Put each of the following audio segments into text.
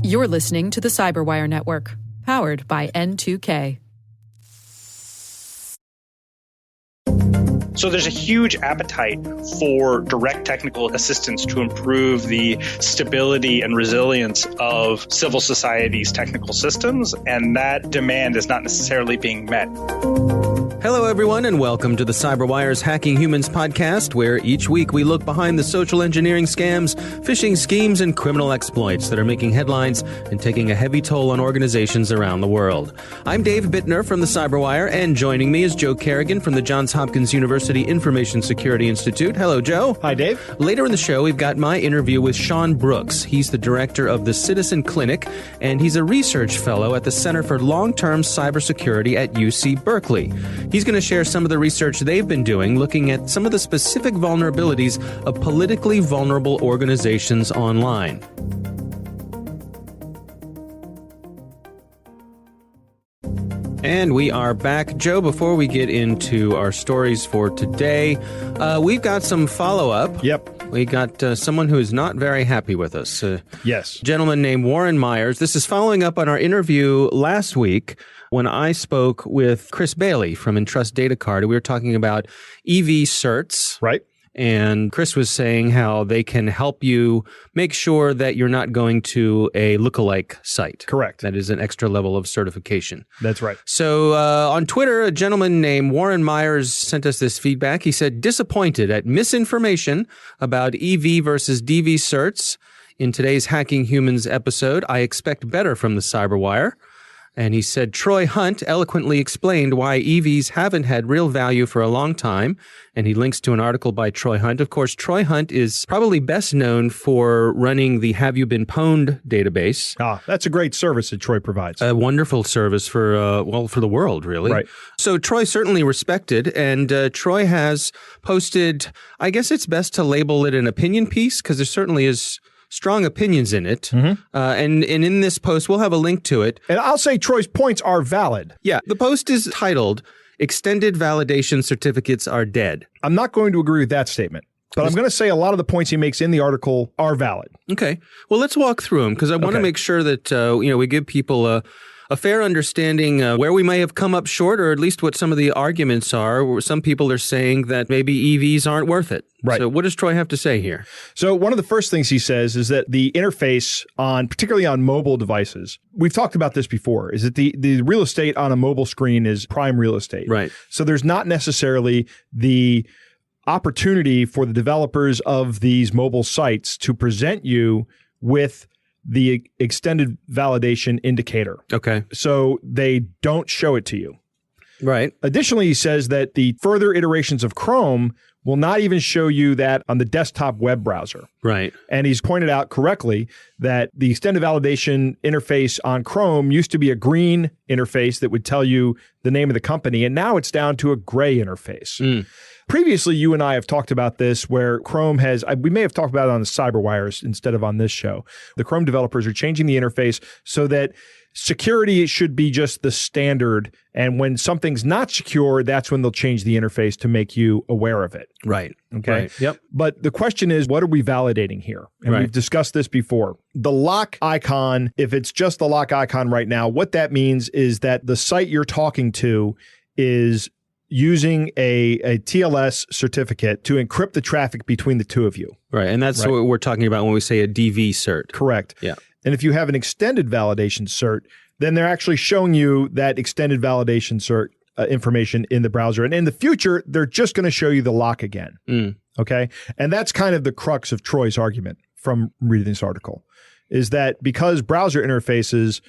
You're listening to the Cyberwire Network, powered by N2K. So there's a huge appetite for direct technical assistance to improve the stability and resilience of civil society's technical systems, and that demand is not necessarily being met. Hello, everyone, and welcome to the CyberWire's Hacking Humans podcast, where each week we look behind the social engineering scams, phishing schemes, and criminal exploits that are making headlines and taking a heavy toll on organizations around the world. I'm Dave Bittner from the CyberWire, and joining me is Joe Kerrigan from the Johns Hopkins University Information Security Institute. Hello, Joe. Hi, Dave. Later in the show, we've got my interview with Sean Brooks. He's the director of the Citizen Clinic, and he's a research fellow at the Center for Long-Term Cybersecurity at UC Berkeley. He's going to share some of the research they've been doing, looking at some of the specific vulnerabilities of politically vulnerable organizations online. And we are back. Joe, before we get into our stories for today, we've got some follow-up. Yep. We got someone who is not very happy with us. Yes. A gentleman named Warren Myers. This is following up on our interview last week when I spoke with Chris Bailey from Entrust Data Card. We were talking about EV certs. Right. And Chris was saying how they can help you make sure that you're not going to a lookalike site. Correct. That is an extra level of certification. That's right. So on Twitter, a gentleman named Warren Myers sent us this feedback. He said, disappointed at misinformation about EV versus DV certs in today's Hacking Humans episode. I expect better from the Cyberwire. And he said, Troy Hunt eloquently explained why EVs haven't had real value for a long time. And he links to an article by Troy Hunt. Of course, Troy Hunt is probably best known for running the Have You Been Pwned database. Ah, that's a great service that Troy provides. A wonderful service for the world, really. Right. So Troy certainly respected, and Troy has posted, I guess it's best to label it an opinion piece, because there certainly is strong opinions in it. Mm-hmm. And in this post, we'll have a link to it. And I'll say Troy's points are valid. Yeah. The post is titled, Extended Validation Certificates Are Dead. I'm not going to agree with that statement, but I'm going to say a lot of the points he makes in the article are valid. Okay. Well, let's walk through them, because I want to make sure that we give people a fair understanding where we may have come up short, or at least what some of the arguments are, where some people are saying that maybe EVs aren't worth it. Right. So what does Troy have to say here? So one of the first things he says is that the interface particularly on mobile devices, we've talked about this before, is that the real estate on a mobile screen is prime real estate. Right. So there's not necessarily the opportunity for the developers of these mobile sites to present you with the extended validation indicator. Okay. So they don't show it to you. Right. Additionally, he says that the further iterations of Chrome will not even show you that on the desktop web browser. Right. And he's pointed out correctly that the extended validation interface on Chrome used to be a green interface that would tell you the name of the company, and now it's down to a gray interface. Mm. Previously, you and I have talked about this, where Chrome has, we may have talked about it on the Cyberwires instead of on this show. The Chrome developers are changing the interface so that security should be just the standard. And when something's not secure, that's when they'll change the interface to make you aware of it. Right. Okay. Right. Yep. But the question is, what are we validating here? And we've discussed this before. The lock icon, if it's just the lock icon right now, what that means is that the site you're talking to is using a TLS certificate to encrypt the traffic between the two of you. Right. And that's what we're talking about when we say a DV cert. Correct. Yeah. And if you have an extended validation cert, then they're actually showing you that extended validation cert information in the browser. And in the future, they're just going to show you the lock again. Mm. Okay. And that's kind of the crux of Troy's argument from reading this article, is that because browser interfaces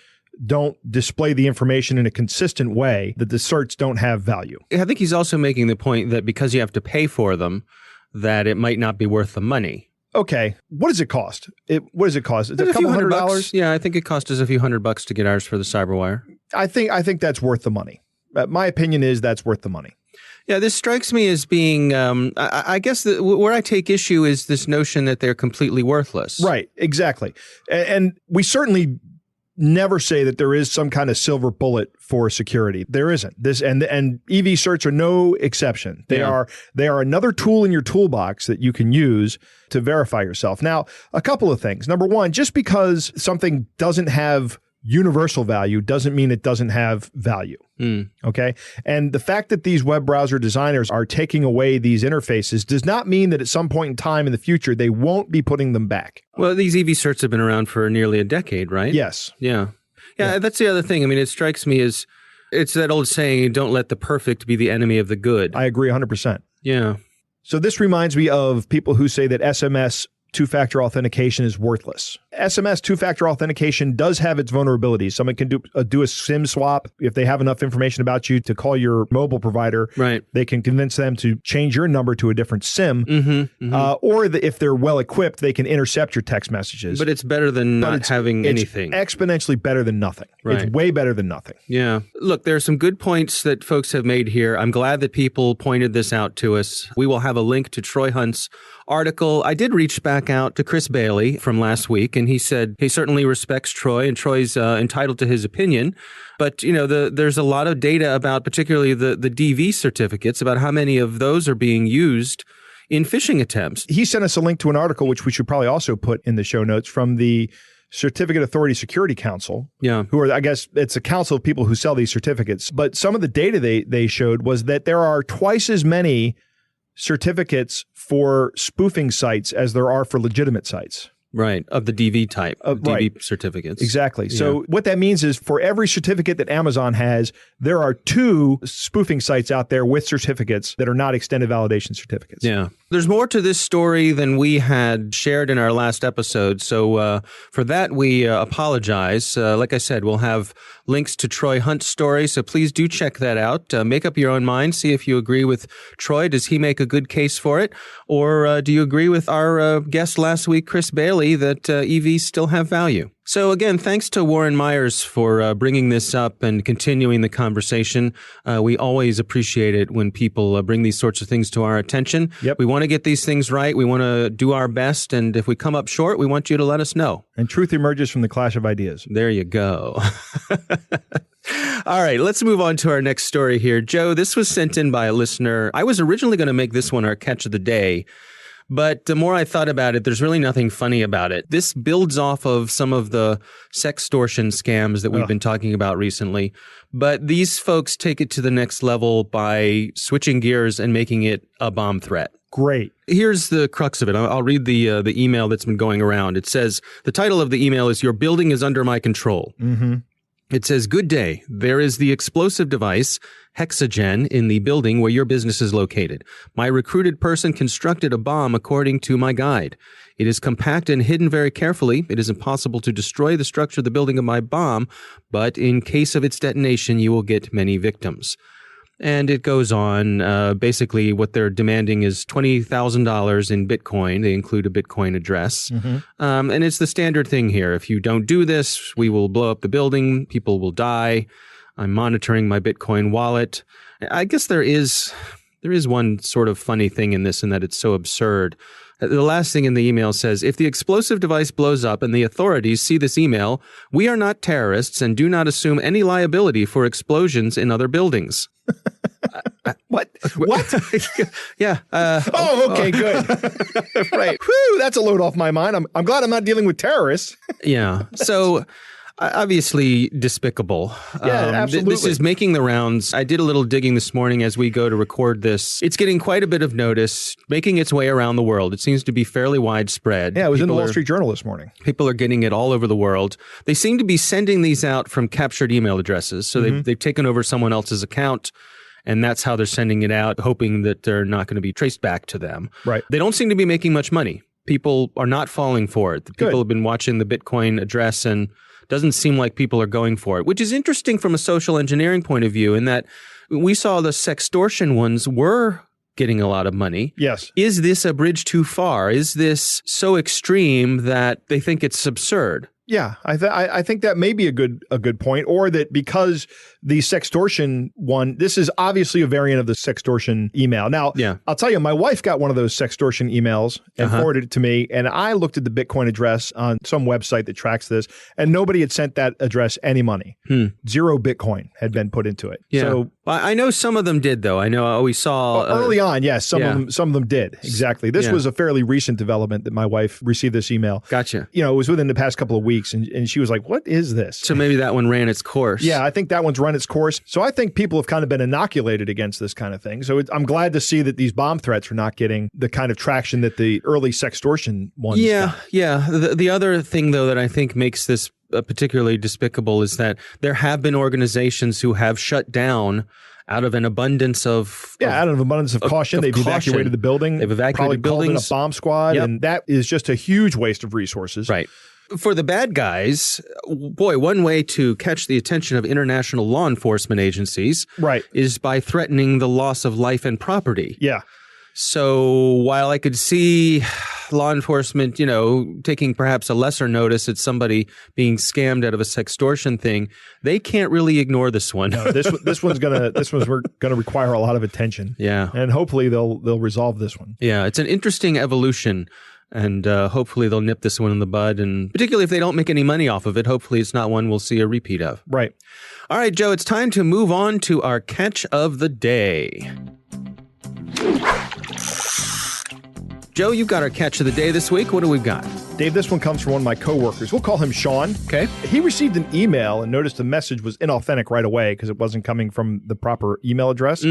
don't display the information in a consistent way, that the certs don't have value. I think he's also making the point that because you have to pay for them, that it might not be worth the money. Okay. What does it cost? What does it cost? Is it a couple $100? Yeah, I think it cost us a few $100 to get ours for the Cyberwire. I think that's worth the money. My opinion is that's worth the money. Yeah, this strikes me as being, I guess where I take issue is this notion that they're completely worthless. Right, exactly. And we certainly never say that there is some kind of silver bullet for security. There isn't. This and EV certs are no exception. They are another tool in your toolbox that you can use to verify yourself. Now, a couple of things. Number one, just because something doesn't have universal value doesn't mean it doesn't have value. Okay. And the fact that these web browser designers are taking away these interfaces does not mean that at some point in time in the future, they won't be putting them back. Well, these EV certs have been around for nearly a decade, right? Yes. Yeah. That's the other thing. I mean, it strikes me as it's that old saying, don't let the perfect be the enemy of the good. I agree 100%. Yeah. So this reminds me of people who say that SMS two-factor authentication is worthless. SMS two-factor authentication does have its vulnerabilities. Someone can do a SIM swap. If they have enough information about you to call your mobile provider, right, they can convince them to change your number to a different SIM. Or if they're well-equipped, they can intercept your text messages. But it's better than not having anything. It's exponentially better than nothing. Right. It's way better than nothing. Yeah. Look, there are some good points that folks have made here. I'm glad that people pointed this out to us. We will have a link to Troy Hunt's article. I did reach back out to Chris Bailey from last week, and he said he certainly respects Troy, and Troy's entitled to his opinion. But, you know, there's a lot of data about particularly the DV certificates, about how many of those are being used in phishing attempts. He sent us a link to an article, which we should probably also put in the show notes, from the Certificate Authority Security Council, who are, I guess, it's a council of people who sell these certificates. But some of the data they showed was that there are twice as many certificates for spoofing sites as there are for legitimate sites. Right, of the DV type, DV right. certificates. Exactly. So what that means is for every certificate that Amazon has, there are 2 spoofing sites out there with certificates that are not extended validation certificates. Yeah. There's more to this story than we had shared in our last episode. So for that, we apologize. Like I said, we'll have links to Troy Hunt's story. So please do check that out. Make up your own mind. See if you agree with Troy. Does he make a good case for it? Or do you agree with our guest last week, Chris Bailey, that EVs still have value? So again, thanks to Warren Myers for bringing this up and continuing the conversation. We always appreciate it when people bring these sorts of things to our attention. Yep. We want to get these things right. We want to do our best. And if we come up short, we want you to let us know. And truth emerges from the clash of ideas. There you go. All right, let's move on to our next story here. Joe, this was sent in by a listener. I was originally going to make this one our catch of the day, but the more I thought about it, there's really nothing funny about it. This builds off of some of the sextortion scams that we've been talking about recently. But these folks take it to the next level by switching gears and making it a bomb threat. Great. Here's the crux of it. I'll read the email that's been going around. It says, the title of the email is, "Your building is under my control." Mm-hmm. It says, "Good day. There is the explosive device, Hexagen, in the building where your business is located. My recruited person constructed a bomb according to my guide. It is compact and hidden very carefully. It is impossible to destroy the structure of the building of my bomb, but in case of its detonation, you will get many victims." And it goes on. Basically, what they're demanding is $20,000 in Bitcoin. They include a Bitcoin address. Mm-hmm. And it's the standard thing here. If you don't do this, we will blow up the building. People will die. I'm monitoring my Bitcoin wallet. I guess there is one sort of funny thing in this, in that it's so absurd. The last thing in the email says, "If the explosive device blows up and the authorities see this email, we are not terrorists and do not assume any liability for explosions in other buildings." What? Yeah. Okay, good. Right. Whew, that's a load off my mind. I'm glad I'm not dealing with terrorists. Yeah. So obviously despicable. Yeah, absolutely. This is making the rounds. I did a little digging this morning as we go to record this. It's getting quite a bit of notice, making its way around the world. It seems to be fairly widespread. Yeah, it was in the Wall Street Journal this morning. People are getting it all over the world. They seem to be sending these out from captured email addresses. So they've taken over someone else's account, and that's how they're sending it out, hoping that they're not going to be traced back to them. Right. They don't seem to be making much money. People are not falling for it. People have been watching the Bitcoin address, and doesn't seem like people are going for it, which is interesting from a social engineering point of view, in that we saw the sextortion ones were getting a lot of money. Yes. Is this a bridge too far? Is this so extreme that they think it's absurd? Yeah, I think that may be a good point, or that because the sextortion one, this is obviously a variant of the sextortion email. Now, I'll tell you, my wife got one of those sextortion emails and forwarded it to me, and I looked at the Bitcoin address on some website that tracks this, and nobody had sent that address any money. 0 Bitcoin had been put into it. Yeah. So I know some of them did, though. I know we saw early on. Yes, some of them did. Exactly. This was a fairly recent development that my wife received this email. Gotcha. It was within the past couple of weeks. And she was like, what is this? So maybe that one ran its course. Yeah, I think that one's run its course. So I think people have kind of been inoculated against this kind of thing. So I'm glad to see that these bomb threats are not getting the kind of traction that the early sextortion ones got. Yeah. The other thing, though, that I think makes this particularly despicable is that there have been organizations who have shut down out of an abundance of caution. They've evacuated the building. They've evacuated buildings. Called in a bomb squad. Yep. And that is just a huge waste of resources. Right. For the bad guys, boy, one way to catch the attention of international law enforcement agencies is by threatening the loss of life and property. Yeah. So while I could see law enforcement, taking perhaps a lesser notice at somebody being scammed out of a sextortion thing, they can't really ignore this one. No, this one's gonna require a lot of attention. Yeah. And hopefully they'll resolve this one. Yeah, it's an interesting evolution. And hopefully they'll nip this one in the bud. And particularly if they don't make any money off of it, hopefully it's not one we'll see a repeat of. Right. All right, Joe, it's time to move on to our catch of the day. Joe, you've got our catch of the day this week. What do we got? Dave, this one comes from one of my coworkers. We'll call him Sean. Okay. He received an email and noticed the message was inauthentic right away because it wasn't coming from the proper email address.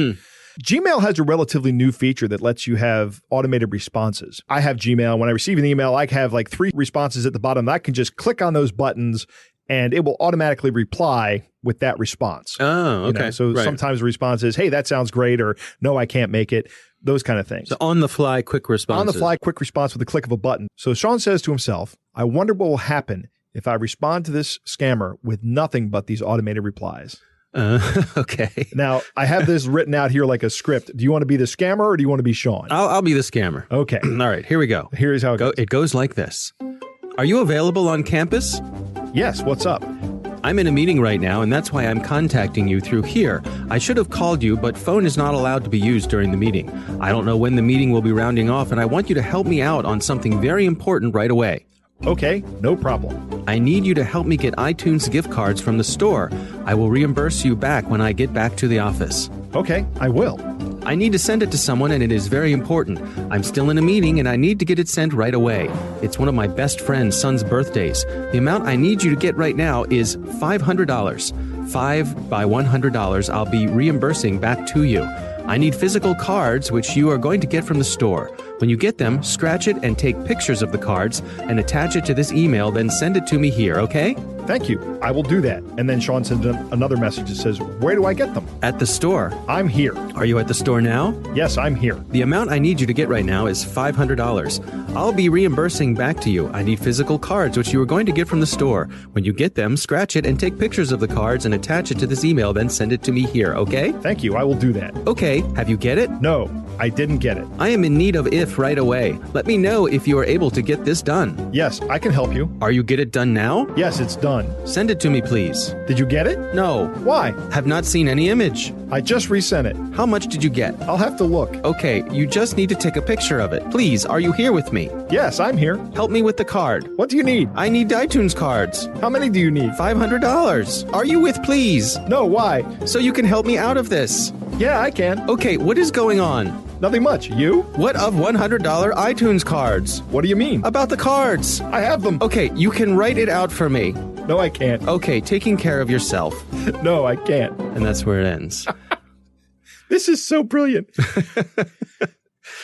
Gmail has a relatively new feature that lets you have automated responses. I have Gmail. When I receive an email, I have like 3 responses at the bottom. I can just click on those buttons and it will automatically reply with that response. Oh, okay. Sometimes the response is, hey, that sounds great, or no, I can't make it. Those kind of things. So on-the-fly quick responses. On-the-fly quick response with the click of a button. So Sean says to himself, I wonder what will happen if I respond to this scammer with nothing but these automated replies. Okay. Now, I have this written out here like a script. Do you want to be the scammer or do you want to be Sean? I'll be the scammer. Okay. All right, here we go. Here's how it goes. It goes like this. Are you available on campus? Yes, what's up? I'm in a meeting right now, and that's why I'm contacting you through here. I should have called you, but phone is not allowed to be used during the meeting. I don't know when the meeting will be rounding off, and I want you to help me out on something very important right away. Okay, no problem. I need you to help me get iTunes gift cards from the store. I will reimburse you back when I get back to the office. Okay, I will. I need to send it to someone, and it is very important. I'm still in a meeting, and I need to get it sent right away. It's one of my best friend's son's birthdays. The amount I need you to get right now is $500. 5 by $100 I'll be reimbursing back to you. I need physical cards, which you are going to get from the store. When you get them, scratch it and take pictures of the cards and attach it to this email, then send it to me here, okay? Thank you. I will do that. And then Sean sends another message that says, where do I get them? At the store. I'm here. Are you at the store now? Yes, I'm here. The amount I need you to get right now is $500. I'll be reimbursing back to you. I need physical cards, which you are going to get from the store. When you get them, scratch it and take pictures of the cards and attach it to this email, then send it to me here, okay? Thank you. I will do that. Okay. Have you get it? No, I didn't get it. I am in need of if right away. Let me know if you are able to get this done. Yes, I can help you. Are you get it done now? Yes, it's done. Send it to me, please. Did you get it? No. Why? Have not seen any image. I just resent it. How much did you get? I'll have to look. Okay, you just need to take a picture of it. Please, are you here with me? Yes, I'm here. Help me with the card. What do you need? I need iTunes cards. How many do you need? $500. Are you with, please? No, why? So you can help me out of this. Yeah, I can. Okay, what is going on? Nothing much. You? What of $100 iTunes cards? What do you mean? About the cards. I have them. Okay, you can write it out for me. No, I can't. Okay, taking care of yourself. No, I can't. And that's where it ends. This is so brilliant.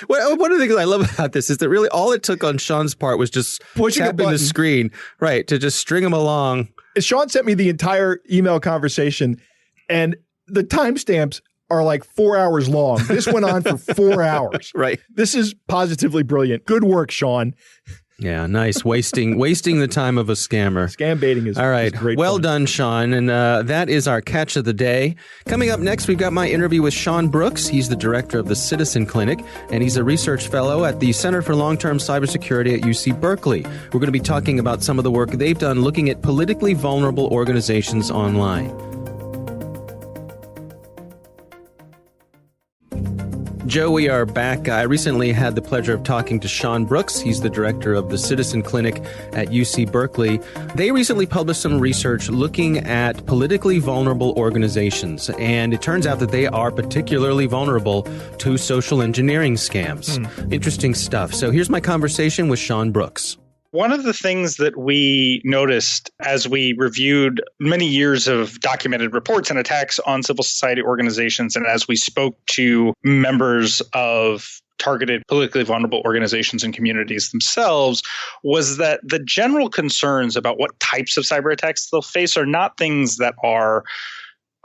Well, one of the things I love about this is that really all it took on Sean's part was just pushing tapping the screen, right, to just string him along. Sean sent me the entire email conversation, and the timestamps are like 4 hours long. This went on for 4 hours. Right. This is positively brilliant. Good work, Sean. Yeah, nice. Wasting the time of a scammer. Scam baiting is all right. Is great well fun. done, Sean. And that is our catch of the day. Coming up next, we've got my interview with Sean Brooks. He's the director of the Citizen Clinic, and he's a research fellow at the Center for Long-Term Cybersecurity at UC Berkeley. We're going to be talking about some of the work they've done looking at politically vulnerable organizations online. Joe, we are back. I recently had the pleasure of talking to Sean Brooks. He's the director of the Citizen Clinic at UC Berkeley. They recently published some research looking at politically vulnerable organizations, and it turns out that they are particularly vulnerable to social engineering scams. Interesting stuff. So here's my conversation with Sean Brooks. One of the things that we noticed as we reviewed many years of documented reports and attacks on civil society organizations, and as we spoke to members of targeted politically vulnerable organizations and communities themselves, was that the general concerns about what types of cyber attacks they'll face are not things that are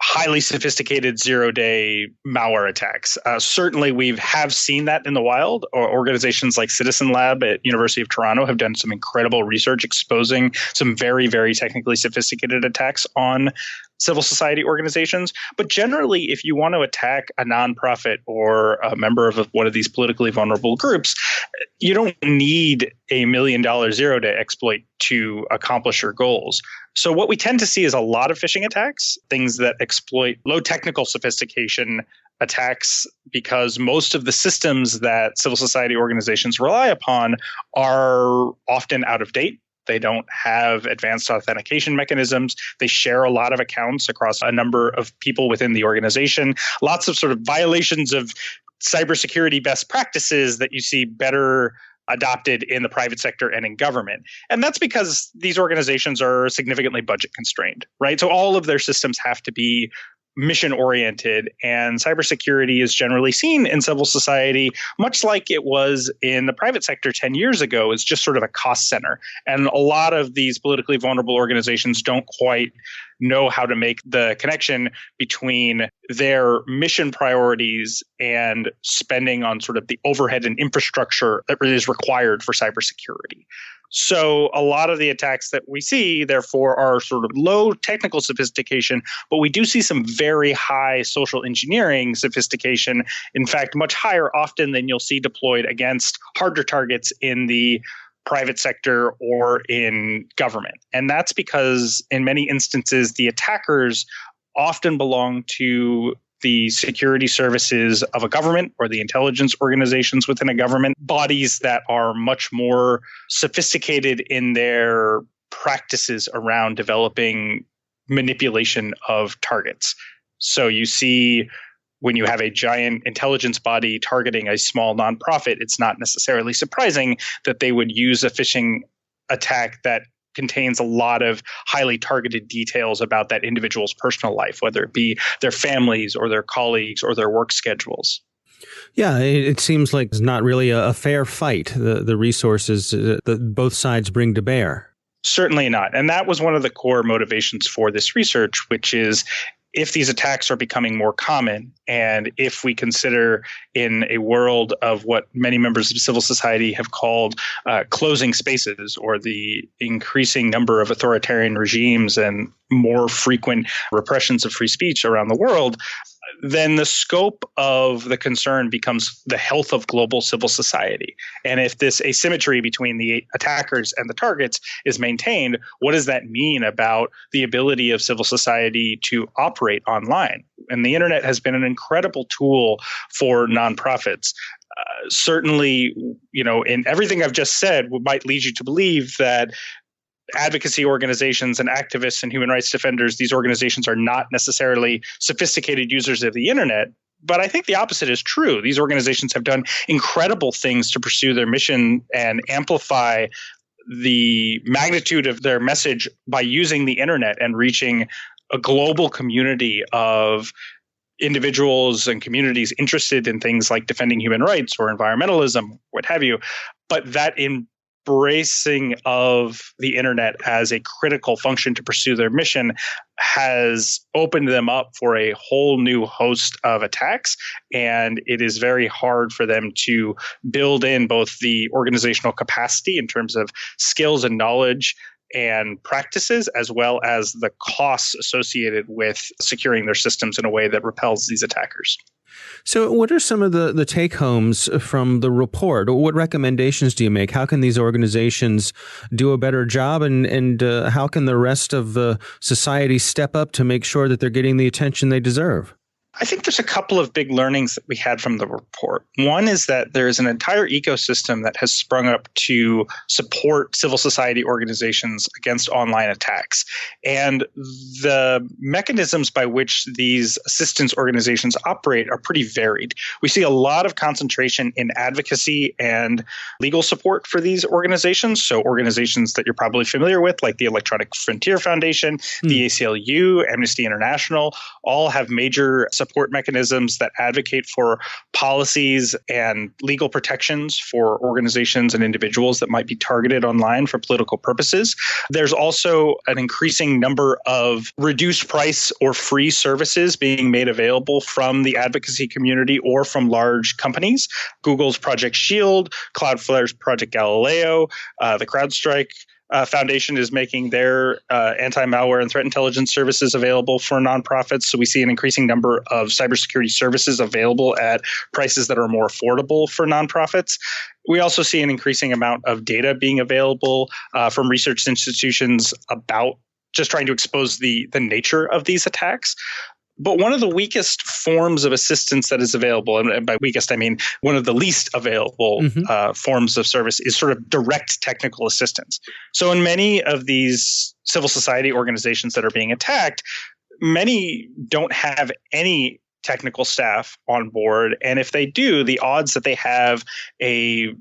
highly sophisticated zero-day malware attacks. Certainly, we have seen that in the wild. Or organizations like Citizen Lab at University of Toronto have done some incredible research exposing some very, very technically sophisticated attacks on civil society organizations. But generally, if you want to attack a nonprofit or a member of one of these politically vulnerable groups, you don't need $1 million zero-day exploit to accomplish your goals. So what we tend to see is a lot of phishing attacks, things that exploit low technical sophistication attacks, because most of the systems that civil society organizations rely upon are often out of date. They don't have advanced authentication mechanisms. They share a lot of accounts across a number of people within the organization. Lots of sort of violations of cybersecurity best practices that you see better adopted in the private sector and in government. And that's because these organizations are significantly budget constrained, right? So all of their systems have to be mission oriented, and cybersecurity is generally seen in civil society, much like it was in the private sector 10 years ago, as just sort of a cost center. And a lot of these politically vulnerable organizations don't quite know how to make the connection between their mission priorities and spending on sort of the overhead and infrastructure that is required for cybersecurity. So a lot of the attacks that we see, therefore, are sort of low technical sophistication, but we do see some very high social engineering sophistication. In fact, much higher often than you'll see deployed against harder targets in the private sector or in government. And that's because in many instances, the attackers often belong to the security services of a government or the intelligence organizations within a government, bodies that are much more sophisticated in their practices around developing manipulation of targets. So you see, when you have a giant intelligence body targeting a small nonprofit, it's not necessarily surprising that they would use a phishing attack that contains a lot of highly targeted details about that individual's personal life, whether it be their families or their colleagues or their work schedules. Yeah, it seems like it's not really a fair fight, the resources that both sides bring to bear. Certainly not. And that was one of the core motivations for this research, which is if these attacks are becoming more common, and if we consider in a world of what many members of civil society have called closing spaces, or the increasing number of authoritarian regimes and more frequent repressions of free speech around the world, then the scope of the concern becomes the health of global civil society. And if this asymmetry between the attackers and the targets is maintained, what does that mean about the ability of civil society to operate online? And the internet has been an incredible tool for nonprofits. Certainly, in everything I've just said, might lead you to believe that advocacy organizations and activists and human rights defenders, these organizations are not necessarily sophisticated users of the internet. But I think the opposite is true. These organizations have done incredible things to pursue their mission and amplify the magnitude of their message by using the internet and reaching a global community of individuals and communities interested in things like defending human rights or environmentalism, what have you. But that in embracing of the internet as a critical function to pursue their mission has opened them up for a whole new host of attacks. And it is very hard for them to build in both the organizational capacity in terms of skills and knowledge and practices, as well as the costs associated with securing their systems in a way that repels these attackers. So what are some of the take-homes from the report? What recommendations do you make? How can these organizations do a better job? And how can the rest of the society step up to make sure that they're getting the attention they deserve? I think there's a couple of big learnings that we had from the report. One is that there is an entire ecosystem that has sprung up to support civil society organizations against online attacks. And the mechanisms by which these assistance organizations operate are pretty varied. We see a lot of concentration in advocacy and legal support for these organizations. So organizations that you're probably familiar with, like the Electronic Frontier Foundation, the ACLU, Amnesty International, all have major support mechanisms that advocate for policies and legal protections for organizations and individuals that might be targeted online for political purposes. There's also an increasing number of reduced price or free services being made available from the advocacy community or from large companies. Google's Project Shield, Cloudflare's Project Galileo, the CrowdStrike Foundation is making their anti-malware and threat intelligence services available for nonprofits. So we see an increasing number of cybersecurity services available at prices that are more affordable for nonprofits. We also see an increasing amount of data being available from research institutions about just trying to expose the nature of these attacks. But one of the weakest forms of assistance that is available, and by weakest, I mean one of the least available forms of service, is sort of direct technical assistance. So in many of these civil society organizations that are being attacked, many don't have any technical staff on board. And if they do, the odds that they have any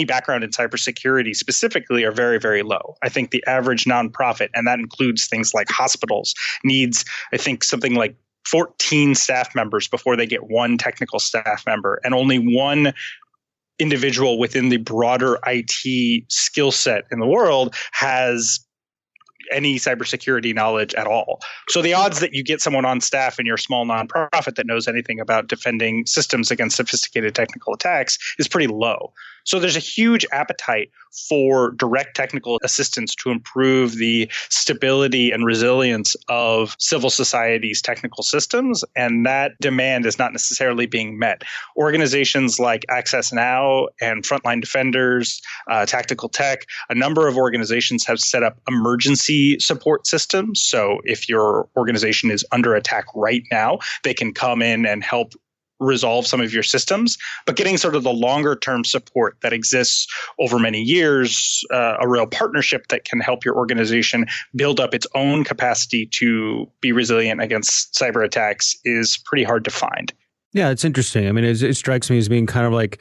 background in cybersecurity specifically are very, very low. I think the average nonprofit, and that includes things like hospitals, needs, I think, something like 14 staff members before they get one technical staff member, and only one individual within the broader IT skill set in the world has any cybersecurity knowledge at all. So the odds that you get someone on staff in your small nonprofit that knows anything about defending systems against sophisticated technical attacks is pretty low. So there's a huge appetite for direct technical assistance to improve the stability and resilience of civil society's technical systems, and that demand is not necessarily being met. Organizations like Access Now and Frontline Defenders, Tactical Tech, a number of organizations have set up emergency support systems. So if your organization is under attack right now, they can come in and help resolve some of your systems, but getting sort of the longer term support that exists over many years, a real partnership that can help your organization build up its own capacity to be resilient against cyber attacks is pretty hard to find. Yeah, it's interesting. I mean, it strikes me as being kind of like,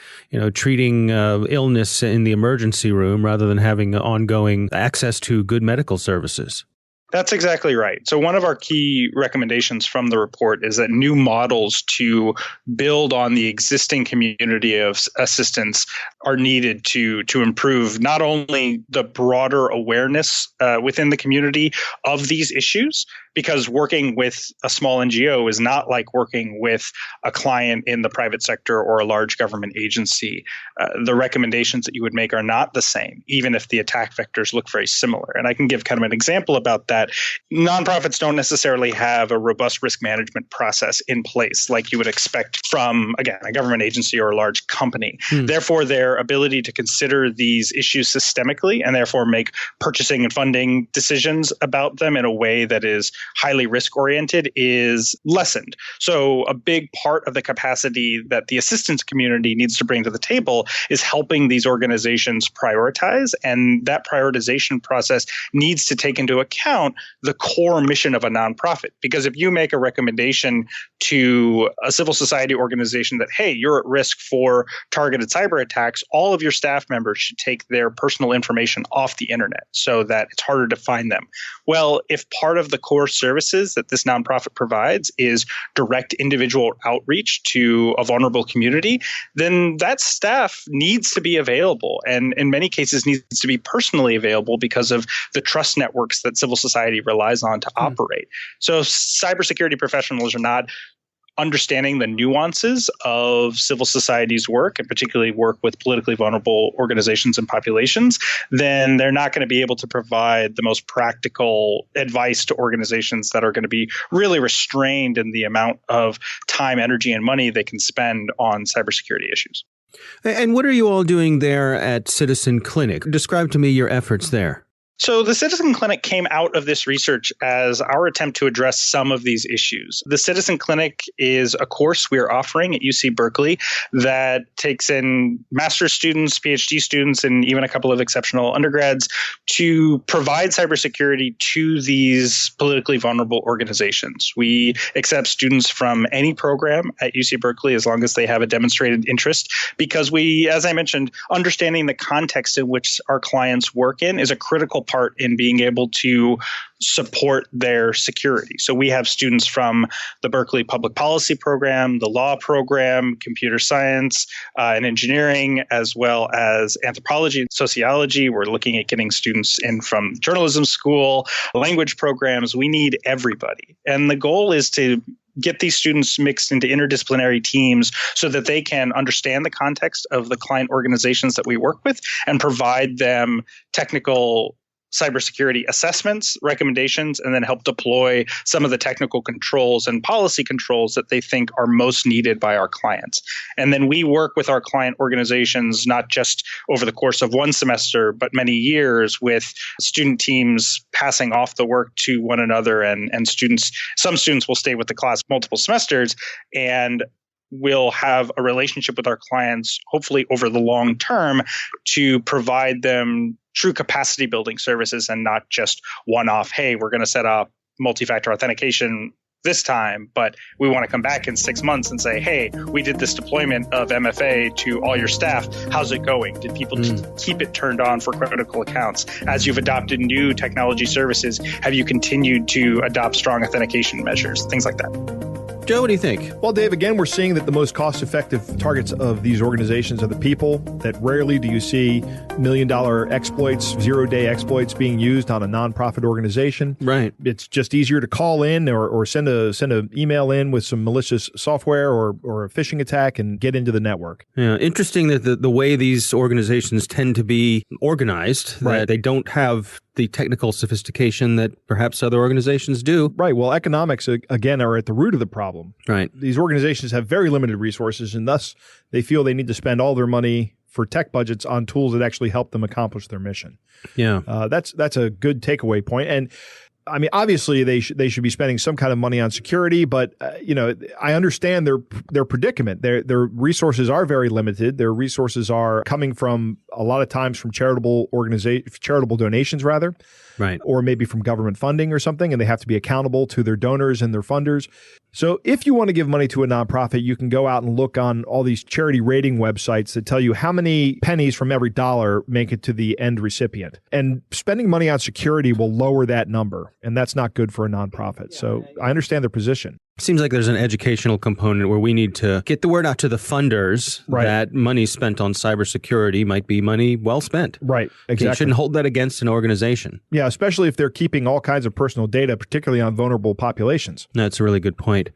treating illness in the emergency room rather than having ongoing access to good medical services. That's exactly right. So one of our key recommendations from the report is that new models to build on the existing community of assistance are needed to improve not only the broader awareness within the community of these issues, because working with a small NGO is not like working with a client in the private sector or a large government agency. The recommendations that you would make are not the same, even if the attack vectors look very similar. And I can give kind of an example about that. Nonprofits don't necessarily have a robust risk management process in place like you would expect from, again, a government agency or a large company. Therefore, their ability to consider these issues systemically and therefore make purchasing and funding decisions about them in a way that is highly risk-oriented is lessened. So a big part of the capacity that the assistance community needs to bring to the table is helping these organizations prioritize. And that prioritization process needs to take into account account the core mission of a nonprofit. Because if you make a recommendation to a civil society organization that, hey, you're at risk for targeted cyber attacks, all of your staff members should take their personal information off the internet so that it's harder to find them. Well, if part of the core services that this nonprofit provides is direct individual outreach to a vulnerable community, then that staff needs to be available, and in many cases needs to be personally available because of the trust networks that civil society relies on to operate. So cybersecurity professionals are not understanding the nuances of civil society's work, and particularly work with politically vulnerable organizations and populations, then they're not going to be able to provide the most practical advice to organizations that are going to be really restrained in the amount of time, energy, and money they can spend on cybersecurity issues. And what are you all doing there at Citizen Clinic? Describe to me your efforts there. So the Citizen Clinic came out of this research as our attempt to address some of these issues. The Citizen Clinic is a course we are offering at UC Berkeley that takes in master's students, PhD students, and even a couple of exceptional undergrads to provide cybersecurity to these politically vulnerable organizations. We accept students from any program at UC Berkeley as long as they have a demonstrated interest, because we, as I mentioned, understanding the context in which our clients work in is a critical part in being able to support their security. So we have students from the Berkeley Public Policy program, the law program, computer science, and engineering, as well as anthropology and sociology. We're looking at getting students in from journalism school, language programs. We need everybody. And the goal is to get these students mixed into interdisciplinary teams so that they can understand the context of the client organizations that we work with and provide them technical cybersecurity assessments, recommendations, and then help deploy some of the technical controls and policy controls that they think are most needed by our clients. And then we work with our client organizations, not just over the course of one semester, but many years, with student teams passing off the work to one another, and students. Some students will stay with the class multiple semesters, and we'll have a relationship with our clients, hopefully over the long term, to provide them true capacity building services and not just one-off, hey, we're going to set up multi-factor authentication this time, but we want to come back in 6 months and say, hey, we did this deployment of MFA to all your staff. How's it going? Did people keep it turned on for critical accounts? As you've adopted new technology services, have you continued to adopt strong authentication measures? Things like that. Joe, what do you think? Well, Dave, again, we're seeing that the most cost-effective targets of these organizations are the people. That rarely do you see million-dollar exploits, zero-day exploits being used on a nonprofit organization. Right. It's just easier to call in or send an email in with some malicious software or a phishing attack and get into the network. Yeah, interesting that the way these organizations tend to be organized, right, that they don't have the technical sophistication that perhaps other organizations do. Right. Well, economics, again, are at the root of the problem. Right. These organizations have very limited resources, and thus they feel they need to spend all their money for tech budgets on tools that actually help them accomplish their mission. Yeah. That's a good takeaway point. And I mean, obviously, they should be spending some kind of money on security, but I understand their predicament. Their resources are very limited. Their resources are coming from a lot of times from charitable donations, rather, right, or maybe from government funding or something, and they have to be accountable to their donors and their funders. So if you want to give money to a nonprofit, you can go out and look on all these charity rating websites that tell you how many pennies from every dollar make it to the end recipient. And spending money on security will lower that number, and that's not good for a nonprofit. So I understand their position. Seems like there's an educational component where we need to get the word out to the funders that money spent on cybersecurity might be money well spent. Right, exactly. You shouldn't hold that against an organization. Yeah, especially if they're keeping all kinds of personal data, particularly on vulnerable populations. That's a really good point.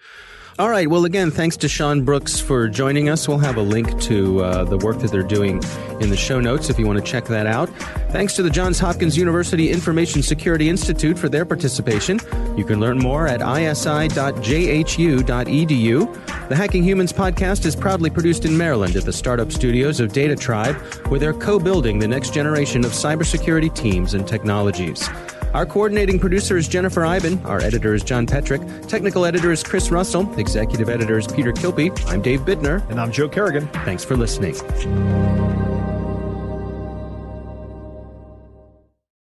All right. Well, again, thanks to Sean Brooks for joining us. We'll have a link to the work that they're doing in the show notes if you want to check that out. Thanks to the Johns Hopkins University Information Security Institute for their participation. You can learn more at isi.jhu.edu. The Hacking Humans podcast is proudly produced in Maryland at the startup studios of Data Tribe, where they're co-building the next generation of cybersecurity teams and technologies. Our coordinating producer is Jennifer Iben. Our editor is John Petrick. Technical editor is Chris Russell. Executive editor is Peter Kilpie. I'm Dave Bittner. And I'm Joe Kerrigan. Thanks for listening.